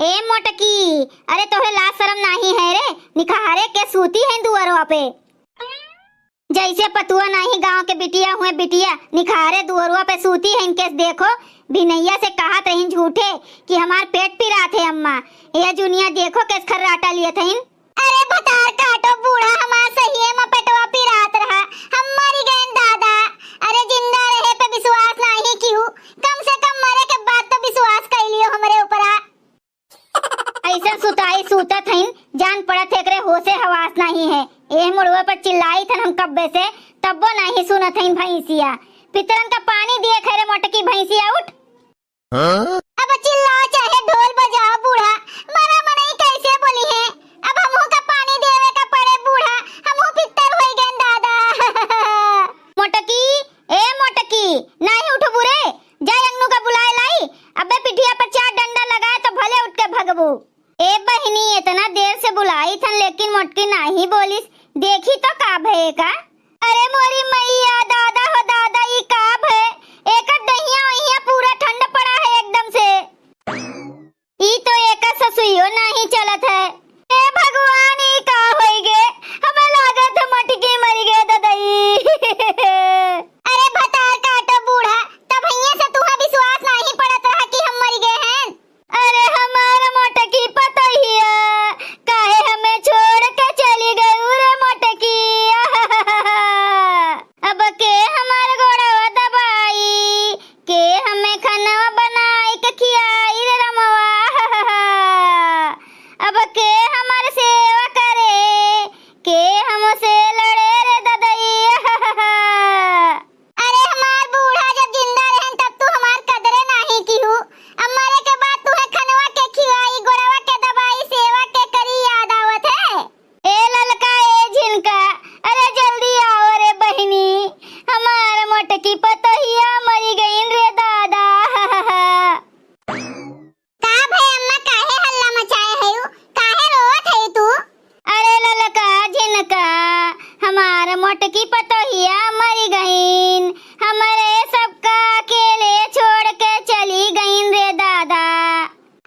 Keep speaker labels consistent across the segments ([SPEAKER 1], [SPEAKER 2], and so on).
[SPEAKER 1] ए मोटकी, अरे तोहे लाज शरम नहीं है रे? निखारे के सूती है दुअरवा पे, जैसे पतुआ नहीं गांव के बिटिया हुए बिटिया निखारे दुअरवा पे सूती है। इनके देखो भिनैया से कहा तहिन झूठे कि हमार पेट पिरा थे अम्मा, ये जुनिया देखो किस खर्राटा लिए थे। अरे भतार काटो बूढ़ा, हमार सही है में पेटवा पिरात रहा, हम मरी गए दादा। अरे जिंदा रहे पे विश्वास नहीं क्यों, कम से कम मरे के बाद तो विश्वास कर लियो हमरे ऊपर। ऐसा सुताई सूता थईन जान पड़ा थे करे होसे हवास नहीं है। ए मुड़वे पर चिल्लाई थन हम कब्बे से, तब्बो नहीं सुना थईन भैंसिया। पितरन का पानी दिए खरे मोटकी भैंसिया उठ। अब चिल्लाओ चाहे ढोल बजाओ बूढ़ा, मना मनाई कैसे बोली है? अब हमहू का पानी देवे का पड़े बूढ़ा, हमहू पितर होई गए दादा। मोटकी, ए मोटकी, नहीं उठ बुरे, जा रंगनू का बुलाए लाई। अबे पिठिया पर चार डंडा लगाए तो भले उठ के भगबू। ए बहिनी, इतना देर से बुलाई थन लेकिन मोटकी नहीं बोलिस, देखी तो का भय का? अरे मोरी मैया, दादा हो दादा, ई का भय? एक दहिया वहिया पूरा ठंड पड़ा है एकदम से, ई तो एक ससुइयो नहीं चलत है। ए भगवान, ई का होई गे? हमें लागत है मोटकी मरी गे ददई। अरे भतार काटो बूढ़ा, तब भैया से तुहा विश्वास नहीं पड़त रहा कि हम मरी गए हैं। अरे हमार मोटकी पतहिया काहे हमें छोड़ के चली गई रे मोटकी। अब के हमार गोड़वा दबाई, के हमें खाना बनाई के खियाई रे रमवा। अब के हमार सेवा करे, के हमसे लड़े रे ददई। अरे हमार बूढ़ा जब जिंदा रहन तब तू हमार कदरे नहीं कीहू, अब मरे के बाद तू है खनवा के खिवाई, गोड़वा के दबाई, सेवा के करी याद आवत है। ए ललका, ए झिनका, अरे जल्दी आओ रे बहिनी, हमार मोटकी पतहिया मरी गईन रे दादा। का भई अम्मा, काहे हल्ला मचाए है? काहे रोवत है तू? अरे ललका झिनका, हमार मोटकी पतहिया मरी गईन, हमारे सबका अकेले छोड़ के चली गईन रे दादा।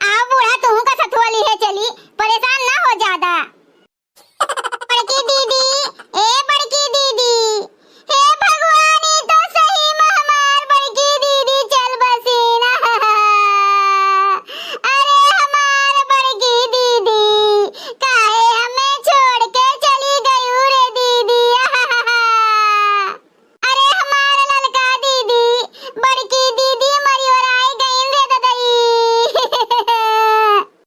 [SPEAKER 1] आओ बूढ़ा, तू का सथवाली है चली, परेशान ना हो ज्यादा। बड़की दीदी, ए बड़की दीदी, हे भगवान, ई तो सही में हमार बड़की दीदी चल बसी ना। अरे हमार बड़की दीदी काहे हमें छोड़ के चली गई रे दीदी। अरे हमार ललका दीदी, बड़की दीदी मरी और आई गई रे ददई।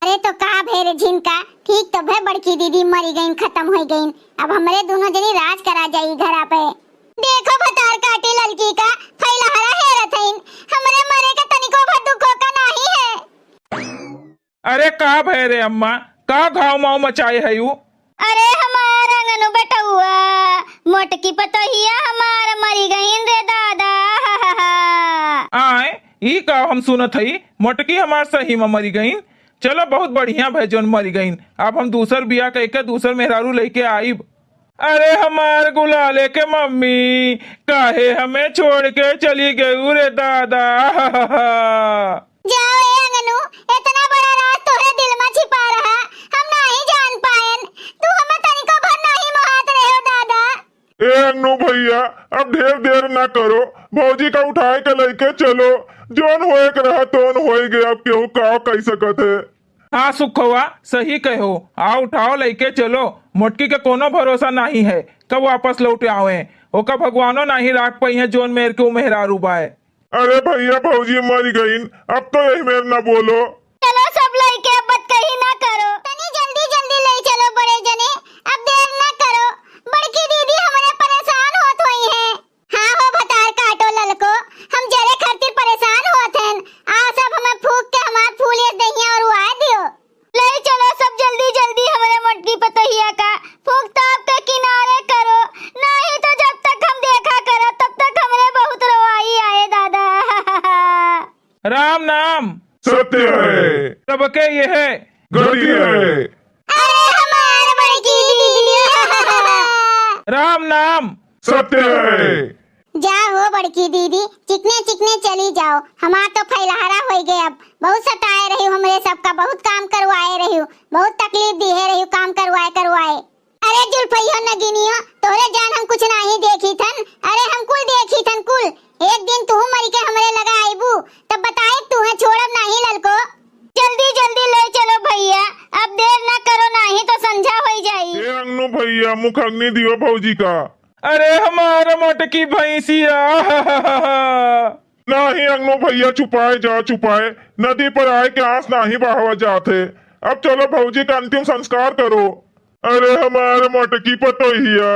[SPEAKER 1] अरे तो का भेरे झिनका, ठीक तो भे बड़की दीदी मरी गईन, खत्म हो गईन, अब हमरे दोनों जनी राज करा जाई घरा पे। देखो भतार काटी ललकी का फैलहरा हेरत हईन, हमरे मरे का तनिको भर दुखो का नहीं है।
[SPEAKER 2] अरे का भय रे अम्मा, का घाव माव मचाए है यू?
[SPEAKER 1] अरे हमार अंगनु बेटा हुआ मोटकी पतोहिया हमार मरी गईन रे दादा।
[SPEAKER 2] आए ई का हम सुनत हई मोटकी हमार सही में मरी गईन। चलो बहुत बढ़िया भाई जोन मरी गईन, अब हम दूसर बिया कह के दूसर मेहरारू लेके आईब। अरे हमार गुलाले के मम्मी काहे हमें छोड़ के चली गई रे दादा।
[SPEAKER 1] जाओ ए अंगनु, इतना बड़ा राज तोरे दिल में छिपा रहा, हम नहीं जान पाएन, तू हमें तनिको भर नहीं मोहात रहे हो दादा।
[SPEAKER 3] ए अन्नू भैया, अब ढेर देर ना करो, भौजी का उठाए के लेके चलो, जोन होए के रहा तोन होए गया, अब केहू का कह सकत है।
[SPEAKER 2] हाँ सुखवा, सही कहो, आओ उठाओ लेके चलो, मोटकी के कोनो भरोसा नहीं है कब वापस लौट आवे, ओका भगवानो नहीं राख पाई है जोन मेर के मेहरारू बाए।
[SPEAKER 3] अरे भैया भौजी मर गई, अब तो यही मेर ना बोलो।
[SPEAKER 1] चलो सब लइके अब बात कही ना करो, तनी जल्दी जल्दी ले चलो बड़े जने, अब देर ना करो, बड़की दीदी हमरे परेशान होत होई है। हाँ हो भतार काटो ललको, हम जरे खातिर परेशान होत हन, आओ सब हमें फूक के हमार फूल ये दहिया और उड़ा दियो। ले चलो सब जल्दी जल्दी हमरे मोटकी पतोहिया का फूक ताप के किनारे करो, नहीं तो जब तक हम देखा करो तब तक हमरे बहुत रोवाई आए दादा।
[SPEAKER 2] राम नाम
[SPEAKER 3] सत्य है,
[SPEAKER 2] सबके ये है
[SPEAKER 3] गति है।
[SPEAKER 1] अरे हमार बड़की दीदी।
[SPEAKER 2] राम नाम
[SPEAKER 3] सत्य है।
[SPEAKER 1] जा हो बड़की दीदी, चिकने चिकने चली जाओ, हमार तो फैलहारा हो गए। अब बहुत सताए रही हूँ, हमरे सबका बहुत काम करवाए रही हूँ, बहुत तकलीफ दी है रही हूँ, काम करवाए। अरे जुल्फैया नगिनिया, तोरे जान हम कुछ नहीं देखी थन, अरे हम कुल देखी थन कुल। एक दिन तू मर के हमरे लगा आईबू, तब बताए तू है छोड़ब नहीं ललको। जल्दी जल्दी ले चलो भैया, अब देर न करो, नहीं तो संझा हो जाई।
[SPEAKER 3] ए अंगनू भैया, मुख अग्नि दियो भौजी का।
[SPEAKER 2] अरे हमारा मोटकी भैंसिया
[SPEAKER 3] नहीं अंगनू भैया, छुपाए जा छुपाए, नदी पर आए के आंस नहीं बहावा जाते। अब चलो भौजी का अंतिम संस्कार करो। अरे हमारे मटकी पतोहिया,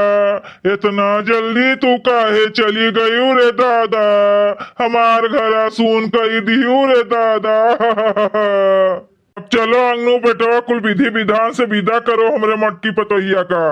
[SPEAKER 3] इतना जल्दी तू काहे चली गई रे दादा, हमार घरा सुन कही दियू रे दादा। अब चलो अंगनू बेटवा, कुल विधि विधान से विदा करो हमरे मटकी पतोहिया का।